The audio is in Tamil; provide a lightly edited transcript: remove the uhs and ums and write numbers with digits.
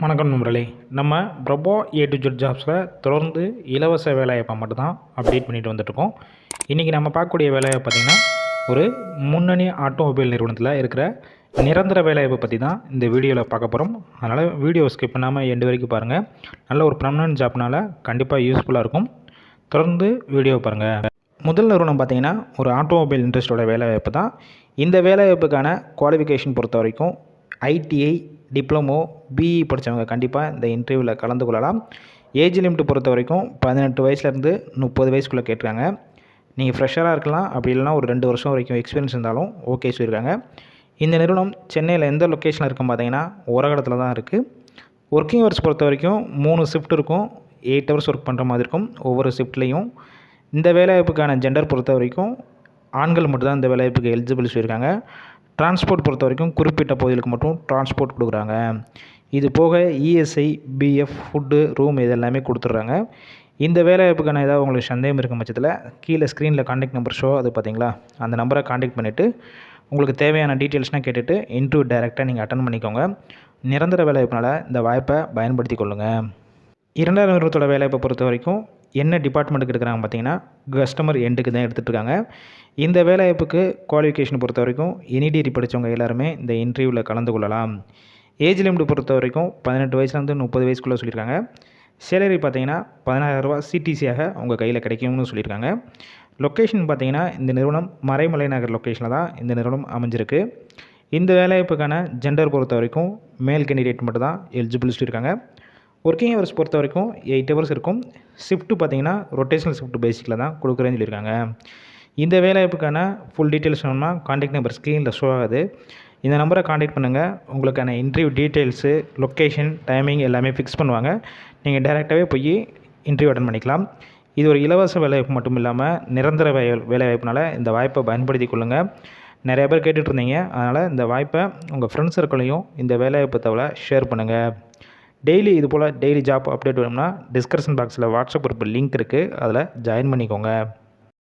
வணக்கம் நண்பர்களே. நம்ம பிரபோ ஏ டு ஜெட் ஜாப்ஸில் தொடர்ந்து இலவச வேலைவாய்ப்பை மட்டும் தான் அப்டேட் பண்ணிட்டு வந்துட்டுருக்கோம். இன்றைக்கி நம்ம பார்க்கக்கூடிய வேலைவாய்ப்பு பார்த்திங்கன்னா, ஒரு முன்னணி ஆட்டோமொபைல் நிறுவனத்தில் இருக்கிற நிரந்தர வேலைவாய்ப்பை பற்றி தான் இந்த வீடியோவில் பார்க்க போகிறோம். அதனால் வீடியோ ஸ்கிப் பண்ணாமல் எண்டு வரைக்கும் பாருங்கள். நல்ல ஒரு பர்மனன்ட் ஜாப்னால் கண்டிப்பாக யூஸ்ஃபுல்லாக இருக்கும். தொடர்ந்து வீடியோவை பாருங்கள். முதல் நிறுவனம் பார்த்திங்கன்னா, ஒரு ஆட்டோமொபைல் இண்டஸ்ட்ரியோட வேலைவாய்ப்பு தான். இந்த வேலைவாய்ப்புக்கான குவாலிஃபிகேஷன் பொறுத்த வரைக்கும் ஐடிஐ, டிப்ளமோ, பிஇ படித்தவங்க கண்டிப்பாக இந்த இன்டர்வியூவில் கலந்து கொள்ளலாம். ஏஜ் லிமிட் பொறுத்த வரைக்கும் 18 வயசுலேருந்து 30 வயசுக்குள்ளே கேட்டிருக்காங்க. நீங்கள் ஃப்ரெஷராக இருக்கலாம், அப்படி இல்லைனா ஒரு 2 வருஷம் வரைக்கும் எக்ஸ்பீரியன்ஸ் இருந்தாலும் ஓகே சொல்லியிருக்காங்க. இந்த நிறுவனம் சென்னையில் எந்த லொக்கேஷனில் இருக்கும் பார்த்தீங்கன்னா, ஓரகடத்தில் தான் இருக்குது. ஒர்க்கிங் ஹவர்ஸ் பொறுத்த வரைக்கும் 3 ஷிஃப்ட் இருக்கும். 8 ஹவர்ஸ் ஒர்க் பண்ணுற மாதிரி இருக்கும் ஒவ்வொரு ஷிஃப்ட்லேயும். இந்த வேலைவாய்ப்புக்கான ஜெண்டர் பொறுத்த வரைக்கும் ஆண்கள் மட்டும்தான் இந்த வேலைவாய்ப்புக்கு எலிஜிபிள் சொல்லியிருக்காங்க. டிரான்ஸ்போர்ட் பொறுத்த வரைக்கும் குறிப்பிட்ட பகுதிகளுக்கு மட்டும் டிரான்ஸ்போர்ட் கொடுக்குறாங்க. இது போக இஎஸ்ஐ, பிஎஃப், ஃபுட்டு, ரூம் இது எல்லாமே கொடுத்துட்றாங்க. இந்த வேலைவாய்ப்புக்கான ஏதாவது உங்களுக்கு சந்தேகம் இருக்கும் பட்சத்தில் கீழே ஸ்க்ரீனில் கான்டாக்ட் நம்பர் ஷோ அது பார்த்தீங்களா, அந்த நம்பரை கான்டாக்ட் பண்ணிவிட்டு உங்களுக்கு தேவையான டீட்டெயில்ஸ்னால் கேட்டுட்டு இன்டர்வியூ டைரெக்டாக நீங்கள் அட்டன் பண்ணிக்கோங்க. நிரந்தர வேலைவாய்ப்புனால் இந்த வாய்ப்பை பயன்படுத்தி கொள்ளுங்கள். இரண்டாவது நிறுவனத்தோட வேலைவாய்ப்பை பொறுத்த வரைக்கும் என்ன டிபார்ட்மெண்ட்டுக்கு எடுக்கிறாங்க பார்த்தீங்கன்னா, கஸ்டமர் எண்டுக்கு தான் எடுத்துகிட்டு இருக்காங்க. இந்த வேலைவாய்ப்புக்கு குவாலிஃபிகேஷன் பொறுத்த வரைக்கும் எனி டிகிரி படித்தவங்க எல்லாருமே இந்த இன்டர்வியூவில் கலந்து கொள்ளலாம். ஏஜ் லிமிட் பொறுத்த வரைக்கும் 18 வயசுலேருந்து 30 வயசுக்குள்ளே சொல்லியிருக்காங்க. சேலரி பார்த்தீங்கன்னா 16,000 ரூபா சிடிசியாக உங்கள் கையில் கிடைக்கும்னு சொல்லியிருக்காங்க. லொக்கேஷன் பார்த்தீங்கன்னா, இந்த நிறுவனம் மறைமலை நகர் லொக்கேஷனில் தான் இந்த நிறுவனம் அமைஞ்சிருக்கு. இந்த வேலைவாய்ப்புக்கான ஜெண்டர் பொறுத்த வரைக்கும் மேல் கேண்டிடேட் மட்டும் தான் எலிஜிபிள் சொல்லியிருக்காங்க. ஒர்க்கிங் ஹவர்ஸ் பொறுத்த வரைக்கும் 8 ஹவர்ஸ் இருக்கும். ஷிஃப்ட்டு பார்த்தீங்கன்னா ரொட்டேஷனல் ஷிஃப்ட் பேசிக்கில் தான் கொடுக்குறேன்னு சொல்லியிருக்காங்க. இந்த வேலைவாய்ப்புக்கான ஃபுல் டீட்டெயில்ஸ் வேணும்னா கான்டாக்ட் நம்பர் ஸ்க்ரீனில் ஷோ ஆகுது. இந்த நம்பரை கான்டாக்ட் பண்ணுங்கள். உங்களுக்கான இன்டர்வியூ டீட்டெயில்ஸு, லொக்கேஷன், டைமிங் எல்லாமே ஃபிக்ஸ் பண்ணுவாங்க. நீங்கள் டைரெக்டாகவே போய் இன்டர்வியூ அட்டன் பண்ணிக்கலாம். இது ஒரு இலவச வேலைவாய்ப்பு மட்டும் இல்லாமல் நிரந்தர வேலைவாய்ப்புனால இந்த வாய்ப்பை பயன்படுத்தி கொள்ளுங்கள். நிறைய பேர் கேட்டுட்டு இருந்தீங்க. அதனால் இந்த வாய்ப்பை உங்கள் ஃப்ரெண்ட்ஸ் சர்க்கிளையும் இந்த வேலைவாய்ப்பு தகவலை ஷேர் பண்ணுங்கள். டெய்லி இது போல் டெய்லி ஜாப் அப்டேட் வேணும்னா டிஸ்கிரிப்ஷன் பாக்ஸில் வாட்ஸ்அப் குரூப் லிங்க் இருக்குது, அதில் ஜாயின் பண்ணிக்கோங்க.